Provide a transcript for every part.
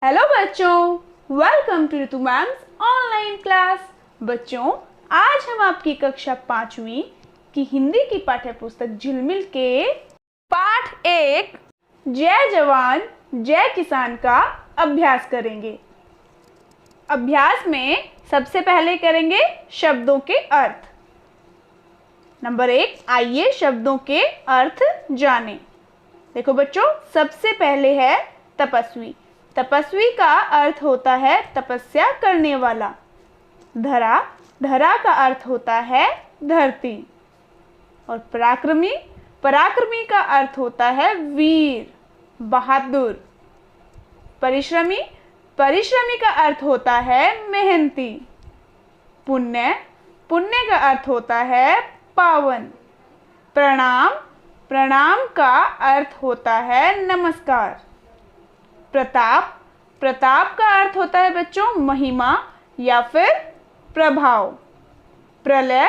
Hello बच्चों, welcome to Ritu ma'am's online class. बच्चों, आज हम आपकी कक्षा 5वीं की हिंदी की पाठ्य पुस्तक झिलमिल के पाठ 1 जय जवान जय किसान का अभ्यास करेंगे। अभ्यास में सबसे पहले करेंगे शब्दों के अर्थ। नंबर 1, आइए शब्दों के अर्थ जानें। देखो बच्चों, सबसे पहले है तपस्वी। तपस्वी का अर्थ होता है तपस्या करने वाला। धरा, धरा का अर्थ होता है धरती। और पराक्रमी, पराक्रमी का अर्थ होता है वीर, बहादुर। परिश्रमी, परिश्रमी का अर्थ होता है मेहनती। पुण्य, पुण्य का अर्थ होता है पावन। प्रणाम, प्रणाम का अर्थ होता है नमस्कार। प्रताप, प्रताप का अर्थ होता है बच्चों महिमा या फिर प्रभाव। प्रलय,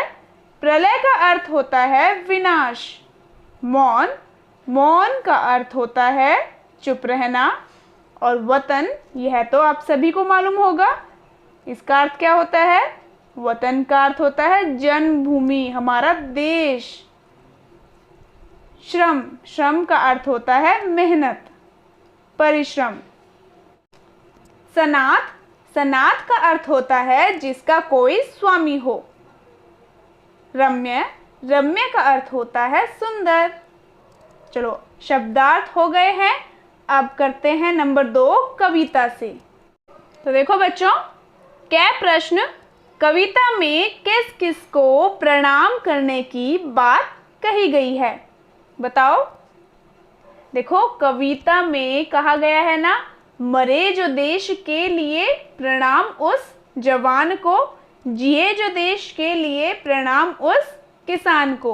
प्रलय का अर्थ होता है विनाश। मौन, मौन का अर्थ होता है चुप रहना। और वतन, यह तो आप सभी को मालूम होगा, इसका अर्थ क्या होता है? वतन का अर्थ होता है जन्मभूमि, हमारा देश। श्रम, श्रम का अर्थ होता है मेहनत, परिश्रम। सनाथ, सनाथ का अर्थ होता है जिसका कोई स्वामी हो। रम्य, रम्य का अर्थ होता है सुंदर। चलो, शब्दार्थ हो गए हैं। अब करते हैं नंबर 2 कविता से। तो देखो बच्चों, क्या प्रश्न, कविता में किस किस को प्रणाम करने की बात कही गई है? बताओ। देखो, कविता में कहा गया है ना, मरे जो देश के लिए प्रणाम उस जवान को, जिए जो देश के लिए प्रणाम उस किसान को।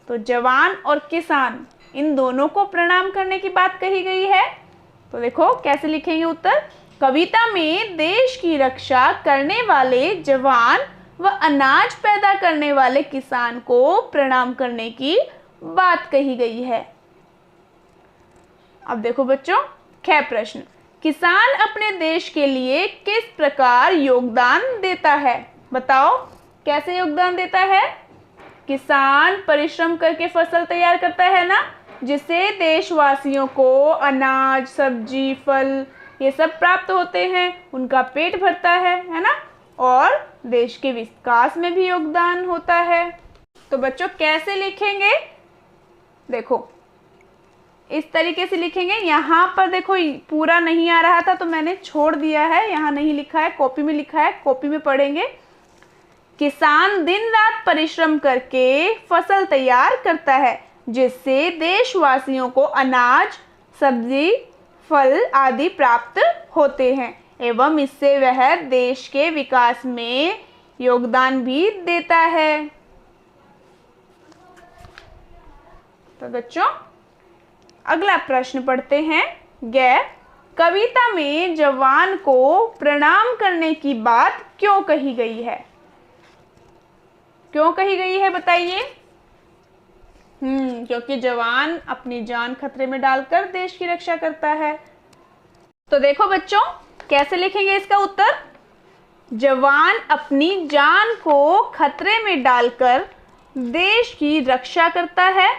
तो जवान और किसान, इन दोनों को प्रणाम करने की बात कही गई है। तो देखो कैसे लिखेंगे उत्तर। कविता में देश की रक्षा करने वाले जवान व अनाज पैदा करने वाले किसान को प्रणाम करने की बात कही गई है। अब देखो बच्चों, ख प्रश्न, किसान अपने देश के लिए किस प्रकार योगदान देता है? बताओ, कैसे योगदान देता है? किसान परिश्रम करके फसल तैयार करता है ना, जिससे देशवासियों को अनाज, सब्जी, फल ये सब प्राप्त होते हैं, उनका पेट भरता है ना, और देश के विकास में भी योगदान होता है। तो बच्चों कैसे लिखेंगे? देखो, इस तरीके से लिखेंगे। यहाँ पर देखो पूरा नहीं आ रहा था तो मैंने छोड़ दिया है, यहाँ नहीं लिखा है, कॉपी में लिखा है, कॉपी में पढ़ेंगे। किसान दिन रात परिश्रम करके फसल तैयार करता है, जिससे देशवासियों को अनाज, सब्जी, फल आदि प्राप्त होते हैं एवं इससे वह देश के विकास में योगदान भी देता है। तो बच्चों, अगला प्रश्न पढ़ते हैं। ग, कविता में जवान को प्रणाम करने की बात क्यों कही गई है? क्यों कही गई है बताइए? क्योंकि जवान अपनी जान खतरे में डालकर देश की रक्षा करता है। तो देखो बच्चों, कैसे लिखेंगे इसका उत्तर। जवान अपनी जान को खतरे में डालकर देश की रक्षा करता है।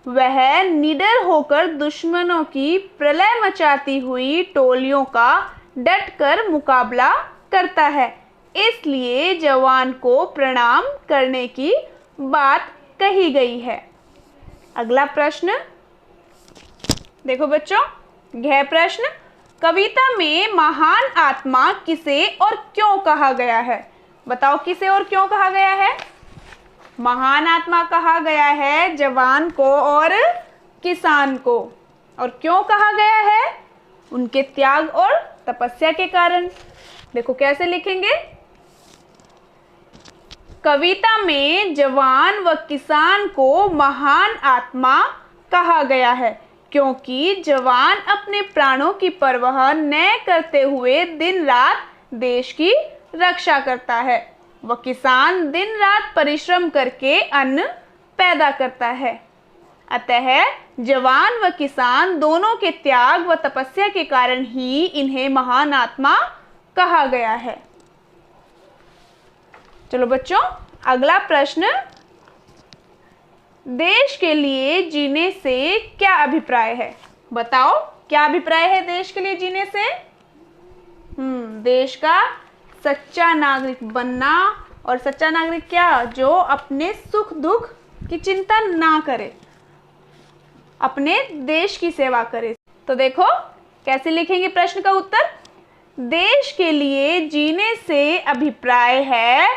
वह निडर होकर दुश्मनों की प्रलय मचाती हुई टोलियों का डटकर मुकाबला करता है, इसलिए जवान को प्रणाम करने की बात कही गई है। अगला प्रश्न देखो बच्चों, घ प्रश्न, कविता में महान आत्मा किसे और क्यों कहा गया है? बताओ, किसे और क्यों कहा गया है? महान आत्मा कहा गया है जवान को और किसान को। और क्यों कहा गया है? उनके त्याग और तपस्या के कारण। देखो कैसे लिखेंगे। कविता में जवान व किसान को महान आत्मा कहा गया है क्योंकि जवान अपने प्राणों की परवाह न करते हुए दिन रात देश की रक्षा करता है, वह किसान दिन रात परिश्रम करके अन्न पैदा करता है। अतः जवान व किसान दोनों के त्याग व तपस्या के कारण ही इन्हें महान आत्मा कहा गया है। चलो बच्चों, अगला प्रश्न, देश के लिए जीने से क्या अभिप्राय है? बताओ, क्या अभिप्राय है देश के लिए जीने से? देश का सच्चा नागरिक बनना। और सच्चा नागरिक क्या? जो अपने सुख दुख की चिंता ना करे, अपने देश की सेवा करे। तो देखो कैसे लिखेंगे प्रश्न का उत्तर। देश के लिए जीने से अभिप्राय है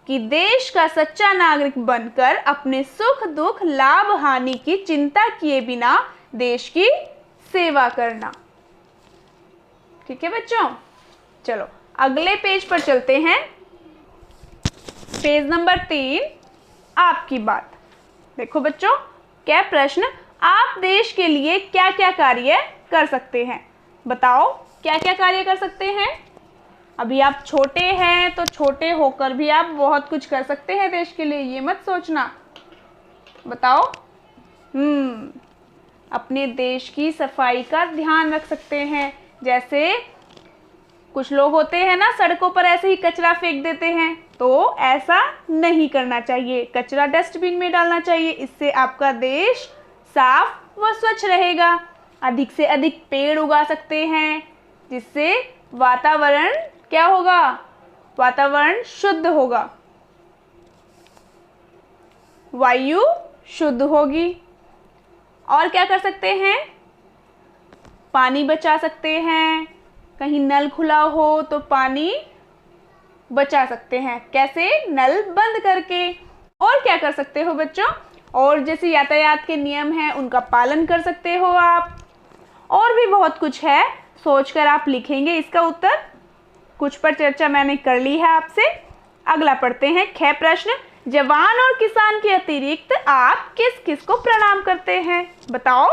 कि देश का सच्चा नागरिक बनकर अपने सुख दुख लाभ हानि की चिंता किए बिना देश की सेवा करना। ठीक है बच्चों, चलो अगले पेज पर चलते हैं। पेज नंबर 3, आपकी बात। देखो बच्चों, क्या प्रश्न, आप देश के लिए क्या क्या कार्य कर सकते हैं? बताओ क्या क्या कार्य कर सकते हैं। अभी आप छोटे हैं तो छोटे होकर भी आप बहुत कुछ कर सकते हैं देश के लिए, ये मत सोचना। बताओ। अपने देश की सफाई का ध्यान रख सकते हैं। जैसे कुछ लोग होते हैं ना, सड़कों पर ऐसे ही कचरा फेंक देते हैं, तो ऐसा नहीं करना चाहिए। कचरा डस्टबिन में डालना चाहिए, इससे आपका देश साफ व स्वच्छ रहेगा। अधिक से अधिक पेड़ उगा सकते हैं, जिससे वातावरण क्या होगा? वातावरण शुद्ध होगा, वायु शुद्ध होगी। और क्या कर सकते हैं? पानी बचा सकते हैं। कहीं नल खुला हो तो पानी बचा सकते हैं। कैसे? नल बंद करके। और क्या कर सकते हो बच्चों? और जैसे यातायात के नियम हैं उनका पालन कर सकते हो आप। और भी बहुत कुछ है, सोचकर आप लिखेंगे इसका उत्तर। कुछ पर चर्चा मैंने कर ली है आपसे। अगला पढ़ते हैं, ख प्रश्न, जवान और किसान के अतिरिक्त आप किस किस को प्रणाम करते हैं? बताओ।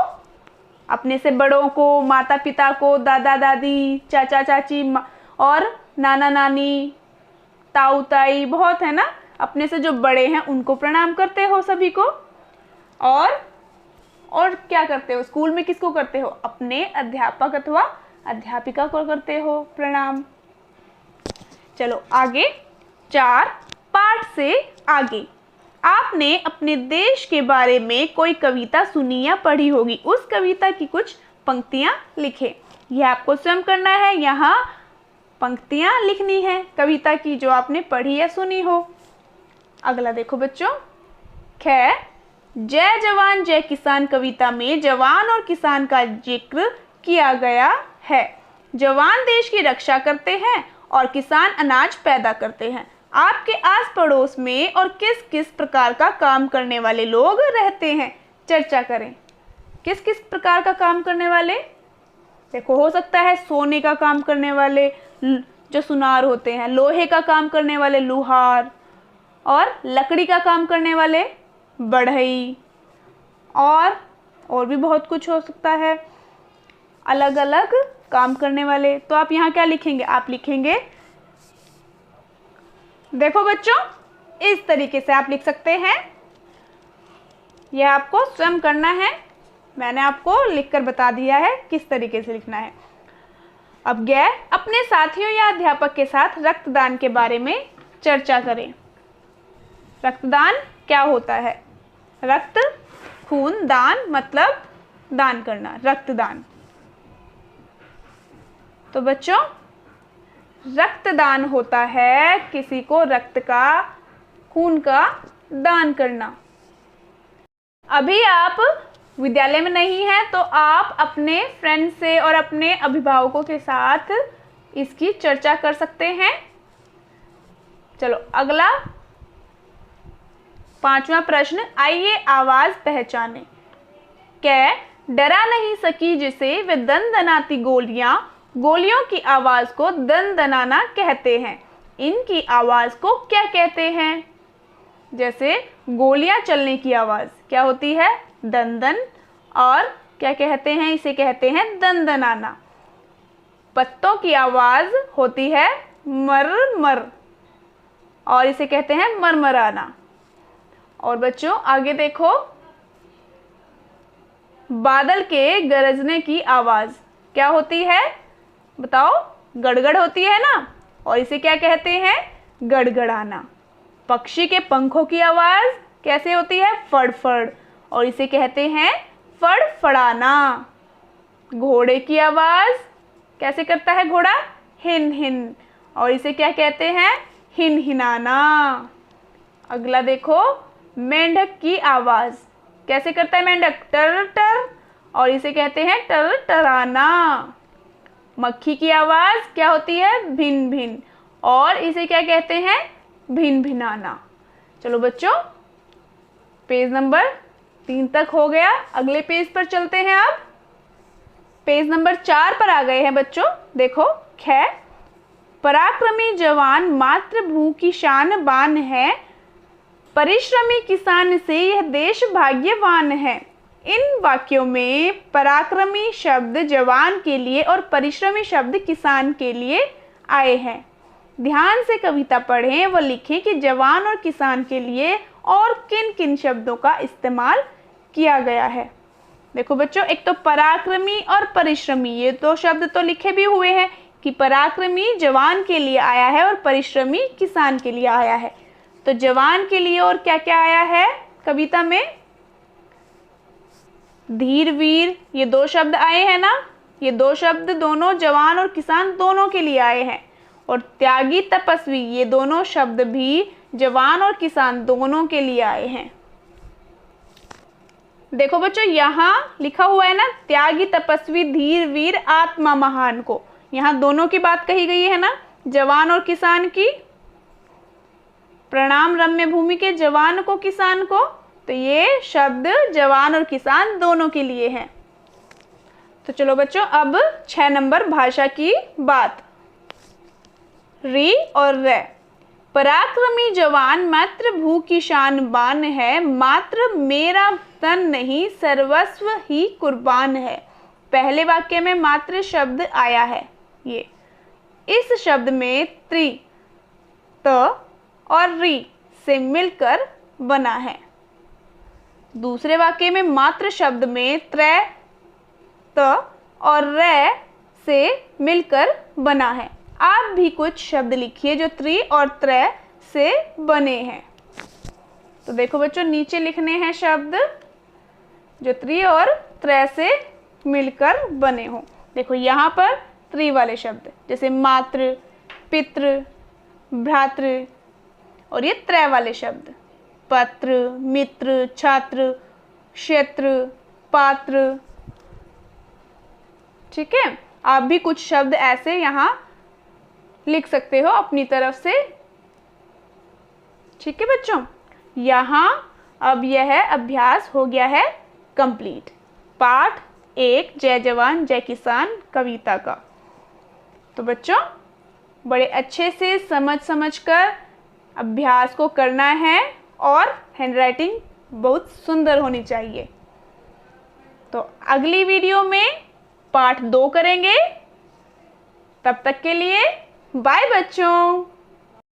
अपने से बड़ों को, माता पिता को, दादा दादी, चाचा चाची और नाना नानी, ताऊ ताई, बहुत है ना। अपने से जो बड़े हैं उनको प्रणाम करते हो सभी को। और क्या करते हो? स्कूल में किसको करते हो? अपने अध्यापक अथवा अध्यापिका को करते हो प्रणाम। चलो आगे, 4 पाठ से आगे। आपने अपने देश के बारे में कोई कविता सुनी या पढ़ी होगी। उस कविता की कुछ पंक्तियां लिखें। यह आपको स्वयं करना है। यहाँ पंक्तियां लिखनी है कविता की जो आपने पढ़ी या सुनी हो। अगला देखो बच्चों, ख, जय जवान जय किसान कविता में जवान और किसान का जिक्र किया गया है। जवान देश की रक्षा करते हैं और किसान अनाज पैदा करते हैं। आपके आस पड़ोस में और किस किस प्रकार का काम करने वाले लोग रहते हैं? चर्चा करें। किस किस प्रकार का काम करने वाले? देखो, हो सकता है सोने का काम करने वाले जो सुनार होते हैं, लोहे का काम करने वाले लुहार, और लकड़ी का काम करने वाले बढ़ई, और भी बहुत कुछ हो सकता है, अलग अलग काम करने वाले। तो आप यहाँ क्या लिखेंगे? आप लिखेंगे, देखो बच्चों, इस तरीके से आप लिख सकते हैं। यह आपको स्वयं करना है। मैंने आपको लिखकर बता दिया है किस तरीके से लिखना है। अब गए, अपने साथियों या अध्यापक के साथ रक्तदान के बारे में चर्चा करें। रक्तदान क्या होता है? रक्त, खून, दान मतलब दान करना, रक्तदान। तो बच्चों, रक्तदान होता है किसी को रक्त का, खून का दान करना। अभी आप विद्यालय में नहीं हैं तो आप अपने फ्रेंड से और अपने अभिभावकों के साथ इसकी चर्चा कर सकते हैं। चलो अगला 5वां प्रश्न, आइए आवाज पहचाने। क्या डरा नहीं सकी जिसे वे दनदनाती गोलियां, गोलियों की आवाज को दनदनाना कहते हैं। इनकी आवाज को क्या कहते हैं? जैसे गोलियां चलने की आवाज क्या होती है? दनदन। और क्या कहते हैं? इसे कहते हैं दनदनाना। पत्तों की आवाज होती है मर मर, और इसे कहते हैं मरमराना। और बच्चों आगे देखो, बादल के गरजने की आवाज क्या होती है? बताओ। गड़गड़ होती है ना, और इसे क्या कहते हैं? गड़गड़ाना। पक्षी के पंखों की आवाज कैसे होती है? फड़फड़, और इसे कहते हैं फड़फड़ाना। घोड़े की आवाज कैसे करता है घोड़ा? हिन हिन, और इसे क्या कहते हैं? हिन हिनाना। अगला देखो, मेंढक की आवाज कैसे करता है मेंढक? टर टर, और इसे कहते हैं टर टराना। मक्खी की आवाज क्या होती है? भिन भिन, और इसे क्या कहते हैं? भिन भिनाना। चलो बच्चों, पेज नंबर 3 तक हो गया। अगले पेज पर चलते हैं। अब पेज नंबर 4 पर आ गए हैं बच्चों। देखो, ख, पराक्रमी जवान मातृभूमि की शान बान है, परिश्रमी किसान से यह देश भाग्यवान है। इन वाक्यों में पराक्रमी शब्द जवान के लिए और परिश्रमी शब्द किसान के लिए आए हैं। ध्यान से कविता पढ़ें व लिखें कि जवान और किसान के लिए और किन किन शब्दों का इस्तेमाल किया गया है। देखो बच्चों, एक तो पराक्रमी और परिश्रमी, ये दो शब्द तो लिखे भी हुए हैं कि पराक्रमी जवान के लिए आया है और परिश्रमी किसान के लिए आया है। तो जवान के लिए और क्या क्या आया है कविता में? धीर वीर, ये दो शब्द आए हैं ना। ये दो शब्द दोनों जवान और किसान दोनों के लिए आए हैं। और त्यागी तपस्वी, ये दोनों शब्द भी जवान और किसान दोनों के लिए आए हैं। देखो बच्चों, यहाँ लिखा हुआ है ना, त्यागी तपस्वी धीर वीर आत्मा महान को, यहाँ दोनों की बात कही गई है ना, जवान और किसान की। प्रणाम रम्य भूमि के जवान को किसान को, तो ये शब्द जवान और किसान दोनों के लिए हैं। तो चलो बच्चों, अब 6 नंबर भाषा की बात। री और रे। पराक्रमी जवान मातृभूमि की शान बान है, मात्र मेरा तन नहीं सर्वस्व ही कुर्बान है। पहले वाक्य में मात्र शब्द आया है। ये इस शब्द में त्रि, त और री से मिलकर बना है। दूसरे वाक्य में मात्र शब्द में त्रै, त और रे से मिलकर बना है। आप भी कुछ शब्द लिखिए जो त्रि और त्रै से बने हैं। तो देखो बच्चों, नीचे लिखने हैं शब्द जो त्रि और त्रै से मिलकर बने हों। देखो यहाँ पर त्रि वाले शब्द जैसे मातृ, पितृ, भ्रातृ, और ये त्रै वाले शब्द पत्र, मित्र, छात्र, क्षेत्र, पात्र। ठीक है, आप भी कुछ शब्द ऐसे यहाँ लिख सकते हो अपनी तरफ से। ठीक है बच्चों, यहाँ अब यह अभ्यास हो गया है कंप्लीट। पाठ 1 जय जवान जय किसान कविता का। तो बच्चों, बड़े अच्छे से समझ कर अभ्यास को करना है, और हैंडराइटिंग बहुत सुंदर होनी चाहिए। तो अगली वीडियो में पाठ 2 करेंगे। तब तक के लिए बाय बच्चों।